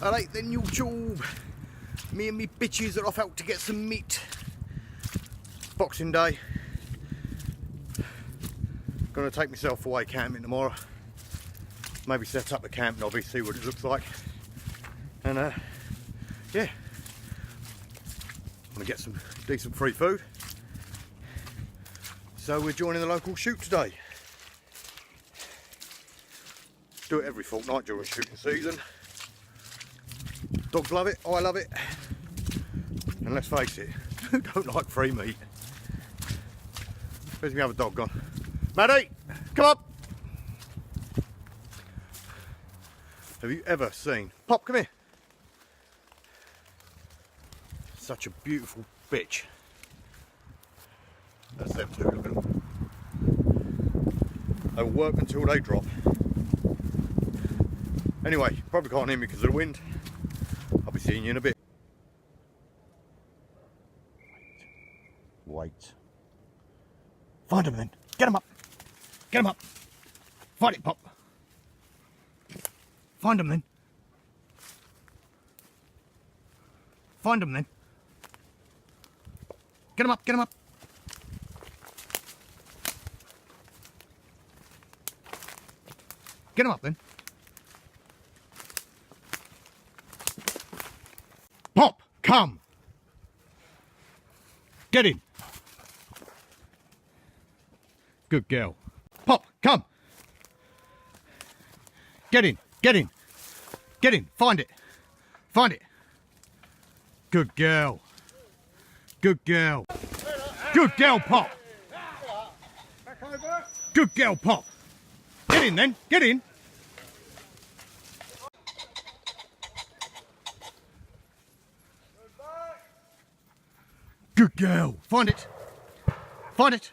Alright then, YouTube. Me and me bitches are off out to get some meat. Boxing Day. Gonna take myself away camping tomorrow. Maybe set up a camp Nobby, see what it looks like. And yeah. Gonna get some decent free food. So we're joining the local shoot today. Do it every fortnight during shooting season. Dogs love it, I love it. And let's face it, who don't like free meat? Where's my other dog gone? Maddie, come up! Have you ever seen... Pop, come here. Such a beautiful bitch. That's them two, look at them. They'll work until they drop. Anyway, probably can't hear me because of the wind. I'll be seeing you in a bit. Wait. Find them then. Get them up. Get them up. Find it, Pop. Find them then. Find them then. Get them up. Get them up. Get them up then. Pop, come. Get in. Good girl. Pop, come. Get in. Get in. Get in. Find it. Find it. Good girl. Good girl. Good girl, Pop. Good girl, Pop. Get in then. Get in. Good girl. Find it. Find it.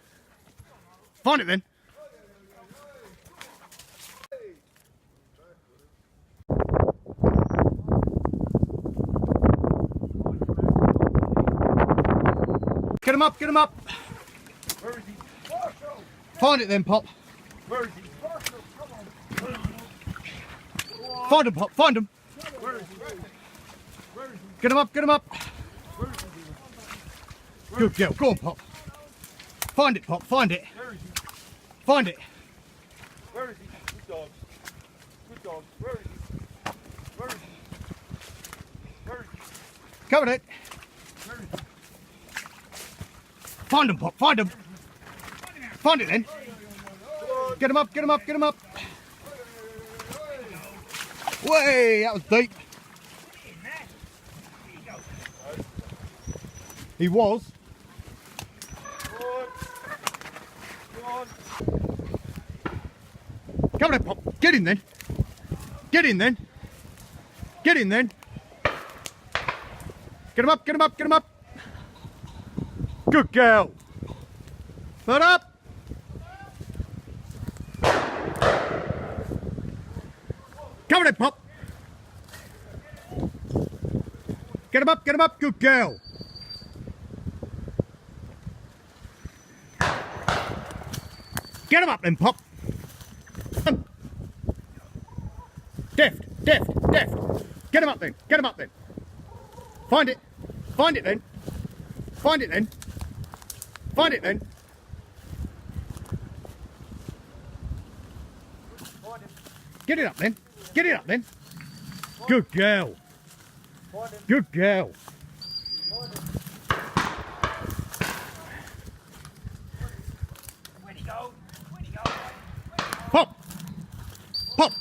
Find it then. Get him up, get him up. Where is he? Find it then, Pop. Where is he? Find him, Pop, find him. Where is he? Where is he? Get him up, get him up. Where is he? Good girl, go on, Pop. Find it, Pop, find it. Where is he? Find it. Where is he? Good dog. Good dog. Where is he? Where is he? Where is he? Covered it. Where is he? Find him, Pop, find him. Find it then. Get him up, get him up, get him up. Way, that was deep. He was. Come on, Pop. Get in then. Get in then. Get in then. Get him up, get him up, get him up. Good girl. Put up. Come on, Pop. Get him up, get him up. Good girl. Get him up then, Pop. Deft. Get him up then. Get him up then. Find it. Find it then. Find it then. Find it then. Get it up then. Get it up then. Good girl. Good girl. Where'd he go? Where'd he go? Pop. Pop.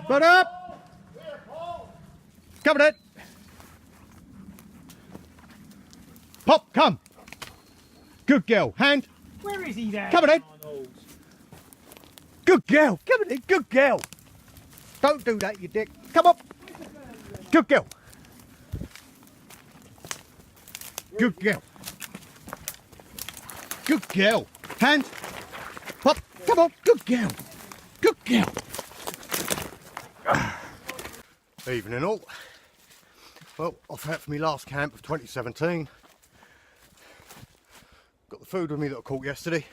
Put up. Cover it. Pop, come. Good girl. Hand. Where is he there? Cover it. Arnold? Good girl. Cover it. Good girl. Don't do that, you dick. Come up. Good girl. Good girl. Good girl. Hand. Pop. Come on. Good girl. Good girl. Evening all. Well, off out for my last camp of 2017. Got the food with me that I caught yesterday,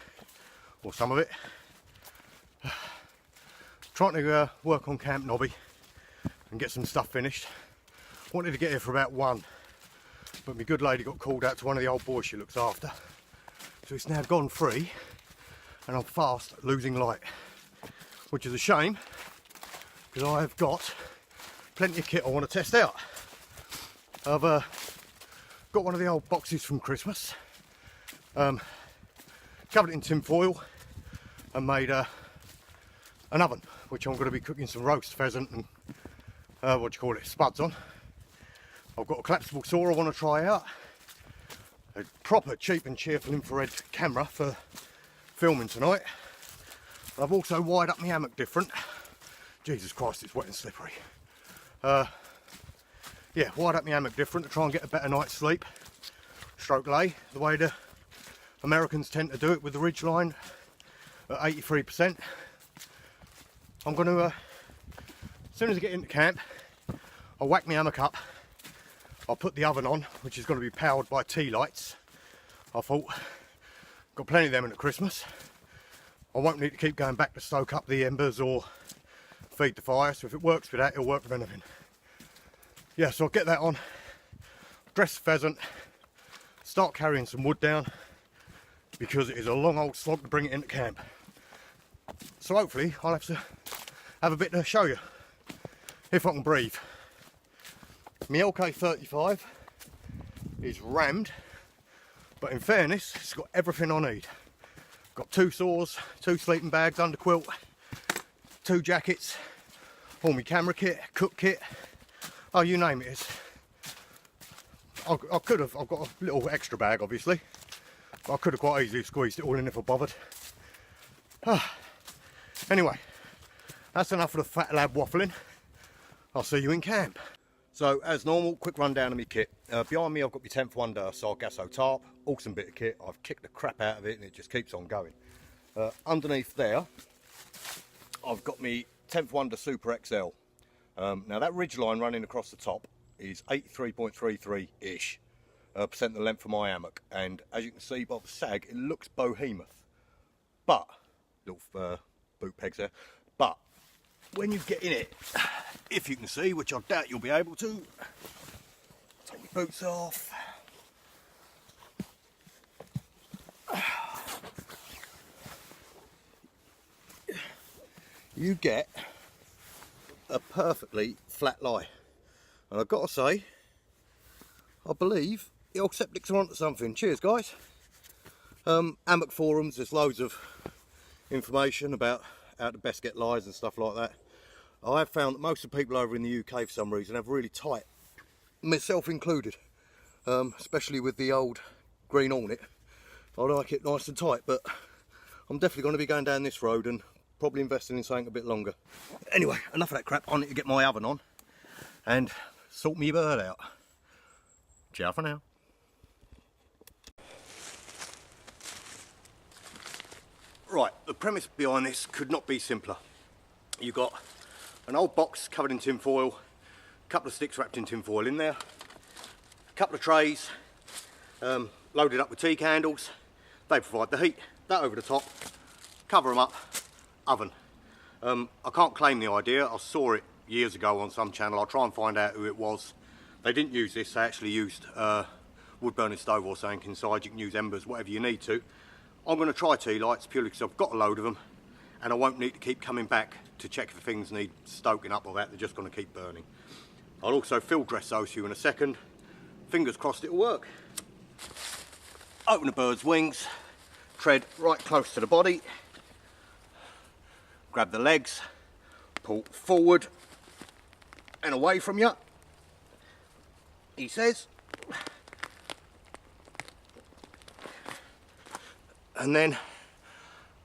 or some of it. Trying to work on Camp Nobby. and get some stuff finished. Wanted to get here for about 1, but my good lady got called out to one of the old boys she looks after. So it's now gone 3 and I'm fast losing light, which is a shame because I have got plenty of kit I want to test out. I've got one of the old boxes from Christmas, covered it in tin foil and made an oven, which I'm going to be cooking some roast pheasant and spuds on. I've got a collapsible saw I want to try out, a proper cheap and cheerful infrared camera for filming tonight. I've also wired up my hammock different. Jesus Christ, it's wet and slippery. Yeah, wired up my hammock different to try and get a better night's sleep. Stroke lay, the way the Americans tend to do it with the ridgeline at 83%. I'm going to, as soon as I get into camp, I'll whack my hammock up. I'll put the oven on, which is going to be powered by tea lights. I thought, got plenty of them in at Christmas. I won't need to keep going back to stoke up the embers or feed the fire, so if it works with that, it'll work with anything. Yeah, so I'll get that on, dress the pheasant, start carrying some wood down, because it is a long old slog to bring it into camp. So hopefully I'll have to have a bit to show you, if I can breathe. My LK35 is rammed, but in fairness, it's got everything I need. Got 2 saws, 2 sleeping bags, underquilt, 2 jackets, all my camera kit, cook kit, oh you name it. I've got a little extra bag obviously, but I could have quite easily squeezed it all in if I bothered. Anyway, that's enough of the fat lad waffling. I'll see you in camp. So as normal, quick rundown of my kit. Behind me I've got my 10th Wonder Sargasso tarp, awesome bit of kit. I've kicked the crap out of it and it just keeps on going. Underneath there I've got my 10th Wonder Super XL. Now that ridge line running across the top is 83.33-ish percent the length of my hammock, and as you can see by the sag it looks behemoth, but little boot pegs there, but when you get in it, if you can see, which I doubt you'll be able to, take your boots off. You get a perfectly flat lie, and I've got to say, I believe the old septics are onto something. Cheers guys. Hammock forums, there's loads of information about how to best get lies and stuff like that. I have found that most of the people over in the UK for some reason have really tight, myself included, especially with the old green Hornet. I like it nice and tight, but I'm definitely going to be going down this road and probably investing in something a bit longer. Anyway, enough of that crap. I need to get my oven on and sort me bird out. Ciao for now. Right, the premise behind this could not be simpler. You've got an old box covered in tin foil, a couple of sticks wrapped in tin foil in there, a couple of trays loaded up with tea candles. They provide the heat. That over the top, cover them up, oven. I can't claim the idea. I saw it years ago on some channel. I'll try and find out who it was. They didn't use this, they actually used wood burning stove or something inside. You can use embers, whatever you need to. I'm going to try tea lights purely because I've got a load of them and I won't need to keep coming back to check if the things need stoking up or that. They're just going to keep burning. I'll also field dress those for you in a second. Fingers crossed it'll work. Open the bird's wings, tread right close to the body, grab the legs, pull forward and away from you, he says, and then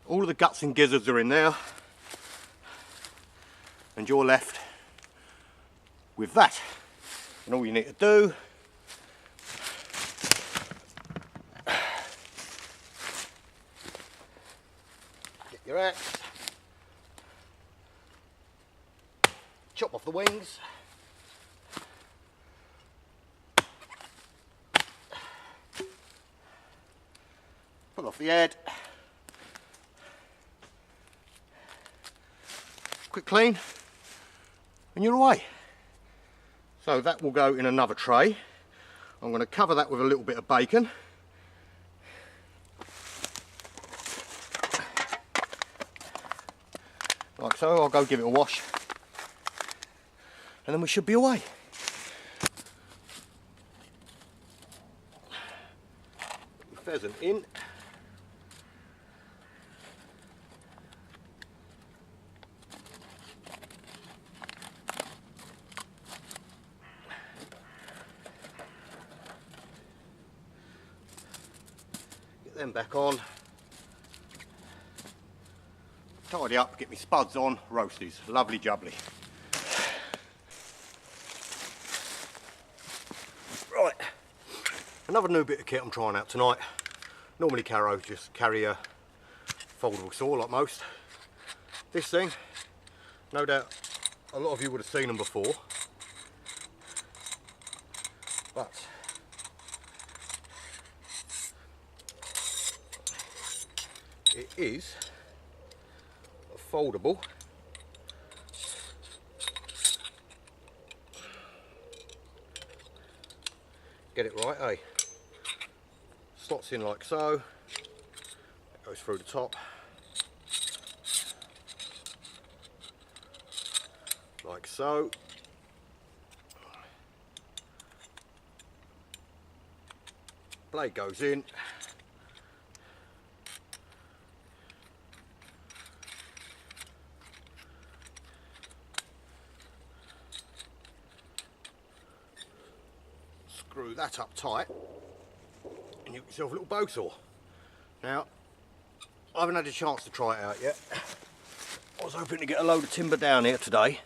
all of the guts and gizzards are in there, and you're left with that. And all you need to do get your axe, chop off the wings, pull off the head, quick clean, and you're away. So that will go in another tray. I'm going to cover that with a little bit of bacon. Like so. I'll go give it a wash. And then we should be away. Pheasant in. Get them back on. Tidy up, get me spuds on, roasties. Lovely jubbly. Right, another new bit of kit I'm trying out tonight. Normally Caro just carry a foldable saw like most. This thing, no doubt a lot of you would have seen them before, but it is a foldable get it right, eh? Slots in like so, it goes through the top, like so. Blade goes in. Screw that up tight. And you get yourself a little bow saw. Now, I haven't had a chance to try it out yet. I was hoping to get a load of timber down here today,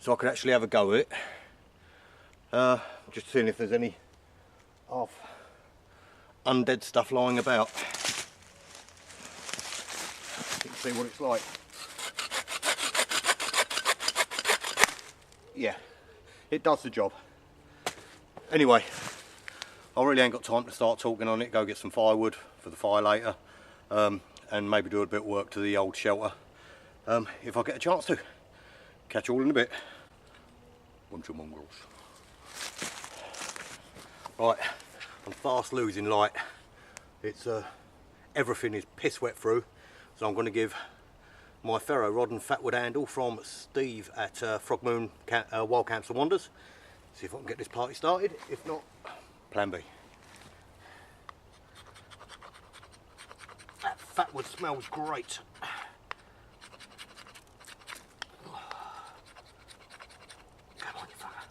so I could actually have a go at it. Just seeing if there's any half undead stuff lying about. You can see what it's like. Yeah, it does the job. Anyway, I really ain't got time to start talking on it. Go get some firewood for the fire later, and maybe do a bit of work to the old shelter if I get a chance to. Catch you all in a bit. Bunch of mongrels. Right, I'm fast losing light. It's everything is piss wet through, so I'm going to give my ferro rod and fatwood handle from Steve at Frog Moon Wild Camps and Wonders. See if I can get this party started. If not, plan B. That fatwood smells great. Come on, you fucker.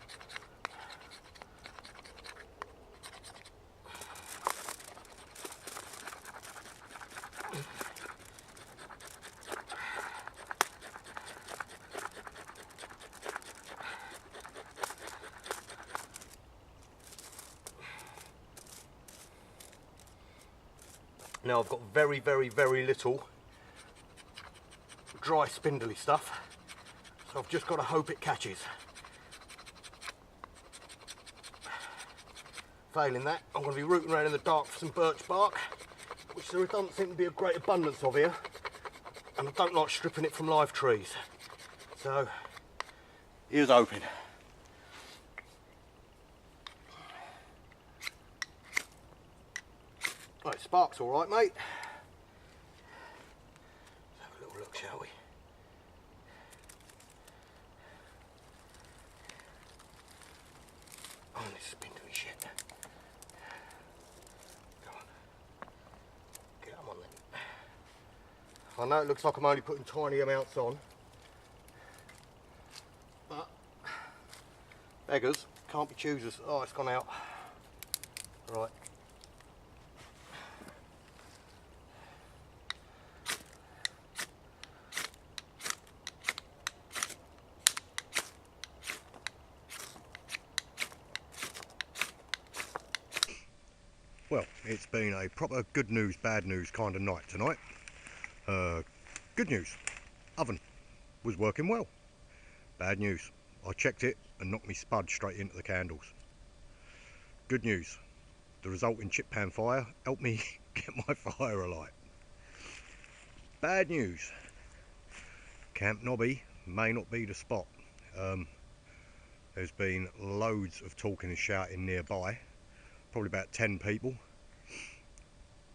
Now I've got very, very, very little dry spindly stuff, so I've just got to hope it catches. Failing that, I'm going to be rooting around in the dark for some birch bark, which there doesn't seem to be a great abundance of here, and I don't like stripping it from live trees. So, here's hoping. Right, spark's all right, mate. Let's have a little look, shall we? Oh, this spindly shit. Come on. Get them on then. I know it looks like I'm only putting tiny amounts on, but beggars can't be choosers. Oh, it's gone out. Right. Well, it's been a proper good news, bad news kind of night tonight. Good news, oven was working well. Bad news, I checked it and knocked me spud straight into the candles. Good news, the resulting chip pan fire helped me get my fire alight. Bad news, Camp Nobby may not be the spot. There's been loads of talking and shouting nearby, probably about 10 people.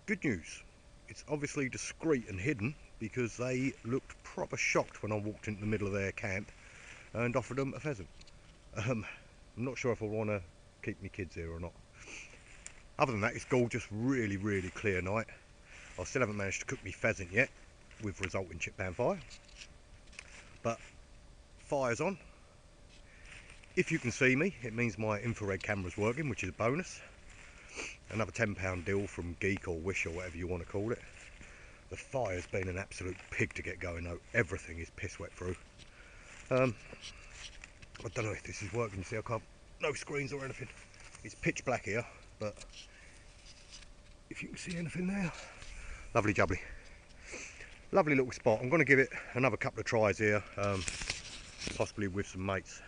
Good news, it's obviously discreet and hidden because they looked proper shocked when I walked into the middle of their camp and offered them a pheasant. I'm not sure if I want to keep my kids here or not. Other than that, it's gorgeous, really clear night. I still haven't managed to cook me pheasant yet with resulting chip pan fire, but fire's on. If you can see me, it means my infrared camera's working, which is a bonus. Another £10 deal from Geek or Wish or whatever you want to call it. The fire's been an absolute pig to get going though. Everything is piss wet through. I don't know if this is working. You see, I can't. No screens or anything. It's pitch black here, but if you can see anything there, lovely jubbly. Lovely little spot. I'm going to give it another couple of tries here, possibly with some mates.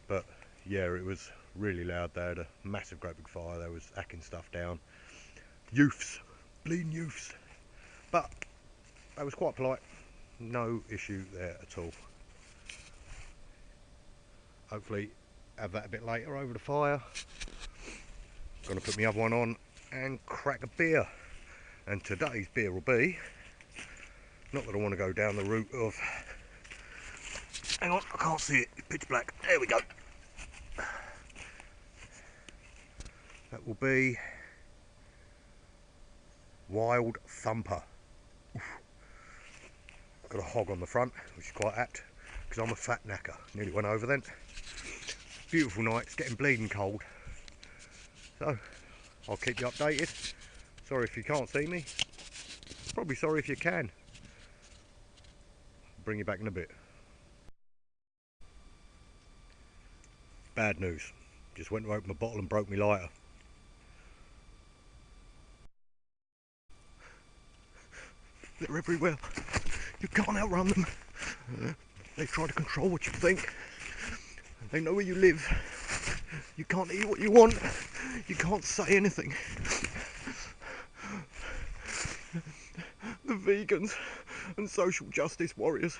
But yeah, it was really loud. They had a massive great big fire. They was hacking stuff down. Youths, bleeding youths. But they was quite polite. No issue there at all. Hopefully have that a bit later over the fire. Gonna put my other one on and crack a beer. And today's beer will be, not that I want to go down the route of, hang on, I can't see it, it's pitch black. There we go. That will be Wild Thumper. Oof. Got a hog on the front, which is quite apt, because I'm a fat knacker. Nearly went over then. Beautiful night, it's getting bleeding cold. So, I'll keep you updated. Sorry if you can't see me. Probably sorry if you can. Bring you back in a bit. Bad news. Just went to open my bottle and broke my lighter. They're everywhere. You can't outrun them. They try to control what you think. They know where you live. You can't eat what you want. You can't say anything. The vegans and social justice warriors.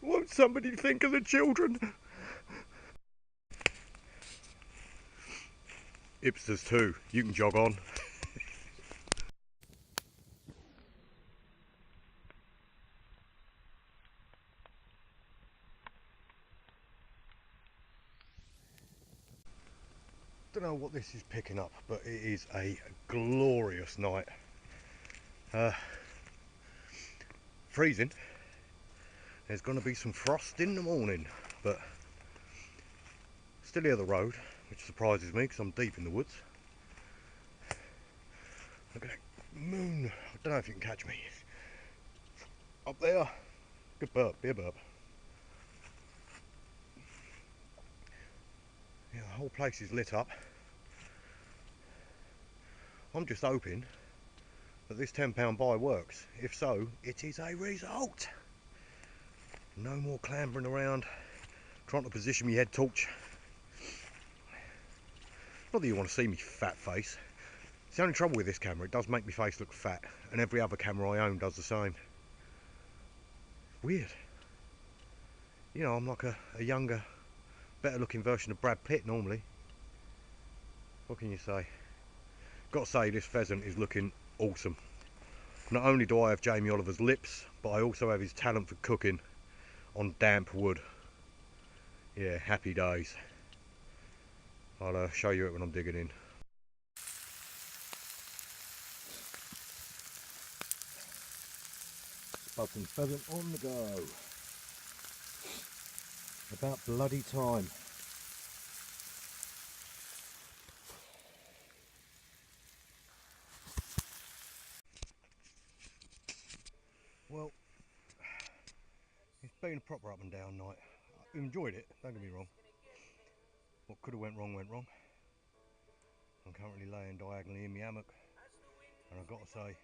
Won't somebody think of the children? Hipsters too. You can jog on. Don't know what this is picking up, but it is a glorious night. Freezing. There's going to be some frost in the morning, but still hear the road, which surprises me because I'm deep in the woods. Look at that moon. I don't know if you can catch me. Up there. Good burp, be a burp. Yeah, the whole place is lit up. I'm just hoping that this £10 buy works. If so, it is a result. No more clambering around, trying to position my head torch. Not that you want to see me fat face. It's the only trouble with this camera, it does make my face look fat, and every other camera I own does the same. Weird. You know, I'm like a younger, better looking version of Brad Pitt normally. What can you say? Got to say, this pheasant is looking awesome. Not only do I have Jamie Oliver's lips, but I also have his talent for cooking on damp wood. Yeah, happy days. I'll show you it when I'm digging in. Bucking pheasant on the go. About bloody time. Well, it's been a proper up and down night. I enjoyed it, don't get me wrong. What could have went wrong went wrong. I'm currently laying diagonally in my hammock, and I've got to say,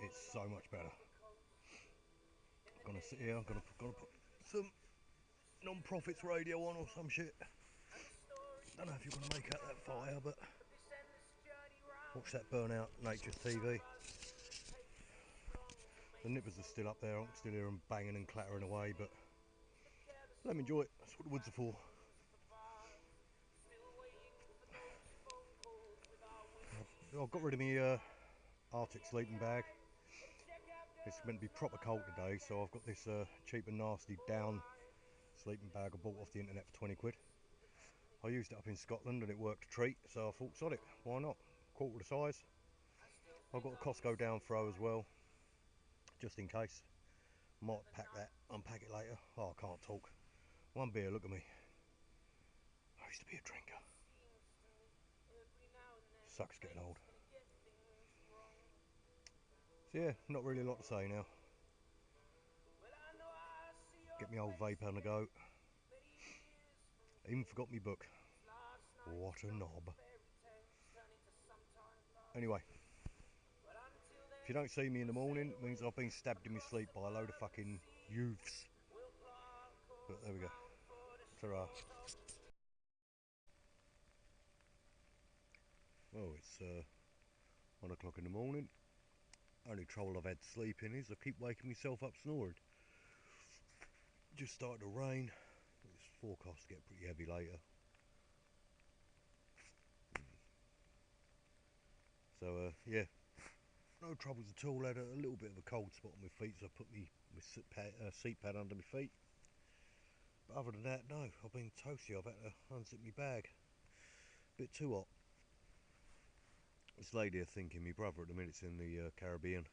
it's so much better. I'm gonna sit here, I'm gonna put some non-profits radio on or some shit. Don't know if you're gonna make out that fire, but watch that burn out Nature's TV. The nippers are still up there, I can still hear them banging and clattering away, but Let me enjoy it. That's what the woods are for. I've got rid of my Arctic sleeping bag. It's meant to be proper cold today, so I've got this cheap and nasty down sleeping bag I bought off the internet for 20 quid. I used it up in Scotland and it worked a treat, so I thought, sod it, why not? Quarter the size. I've got a Costco down throw as well, just in case. Might pack that, unpack it later. Oh, I can't talk. One beer, look at me. I used to be a drinker. Sucks getting old. So yeah, not really a lot to say now. Get me old vape on the go. Even forgot me book. What a knob. Anyway, if you don't see me in the morning, it means I've been stabbed in my sleep by a load of fucking youths. But there we go. Ta-ra. Well, it's 1 o'clock in the morning. Only trouble I've had sleeping is I keep waking myself up snoring. Just started to rain. It's forecast to get pretty heavy later. So yeah, no troubles at all. Had a little bit of a cold spot on my feet, so I put my seat pad under my feet. But other than that, no, I've been toasty. I've had to unzip my bag. Bit too hot. This lady I think my brother at the minute's in the Caribbean.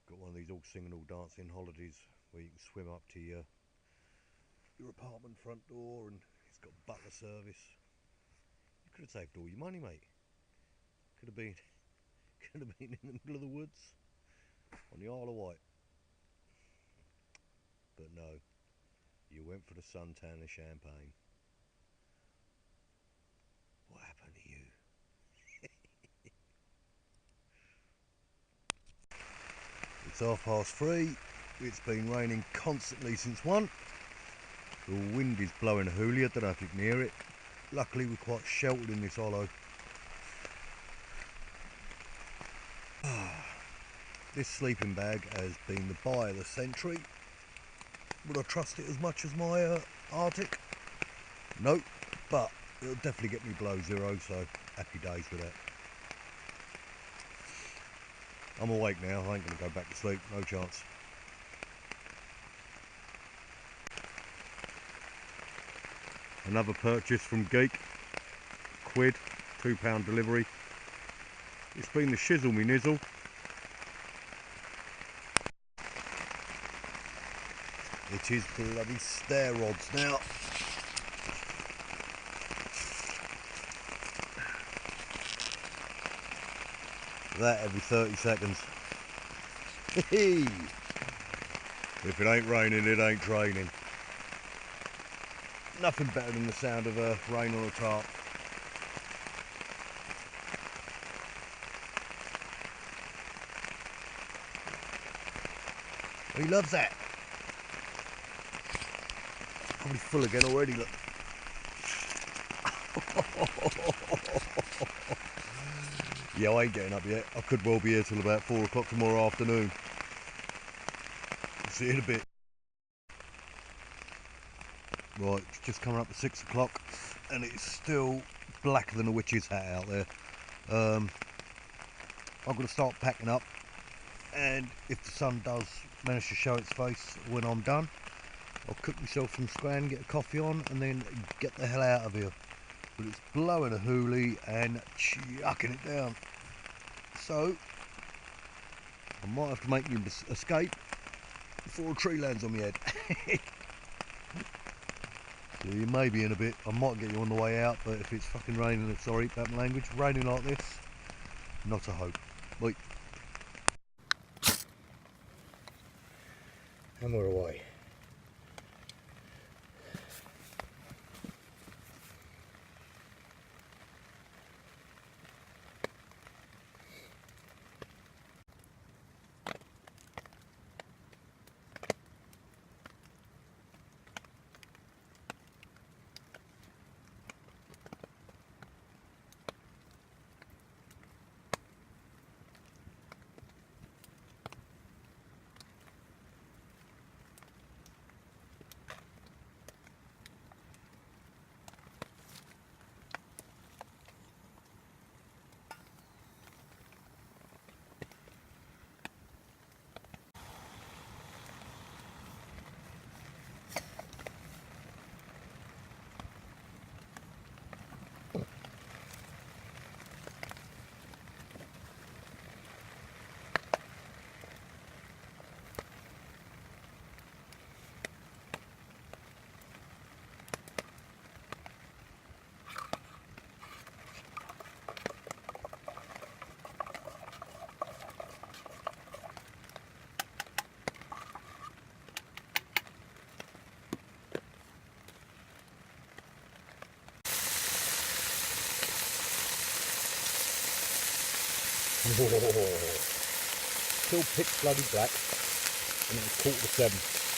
Got one of these all singing, all dancing holidays where you can swim up to your apartment front door, and it's got butler service. You could have saved all your money, mate. Could have been in the middle of the woods on the Isle of Wight. But no, you went for the suntan and champagne. What happened to you? It's 3:30. It's been raining constantly since 1. The wind is blowing a hoolie. I don't know if you can hear it. Luckily we're quite sheltered in this hollow. This sleeping bag has been the buy of the century. Would I trust it as much as my Arctic? Nope, but it'll definitely get me below 0, so happy days with that. I'm awake now, I ain't going to go back to sleep, no chance. Another purchase from Geek, quid, £2 delivery. It's been the shizzle me nizzle. It is bloody stair rods now. That every 30 seconds. If it ain't raining, it ain't training. Nothing better than the sound of rain on a tarp. He loves that. Probably full again already, look. Yeah, I ain't getting up yet. I could well be here till about 4 o'clock tomorrow afternoon. See you in a bit. Right, it's just coming up to 6 o'clock and it's still blacker than a witch's hat out there. I'm going to start packing up, and if the sun does manage to show its face when I'm done, I'll cook myself some scran, get a coffee on, and then get the hell out of here. But it's blowing a hoolie and chucking it down. So, I might have to make me escape before a tree lands on my head. So you may be in a bit. I might get you on the way out, but if it's fucking raining, sorry about my language, raining like this, not a hope. Bye. And we're away. Still pitch bloody black, and it was 6:45.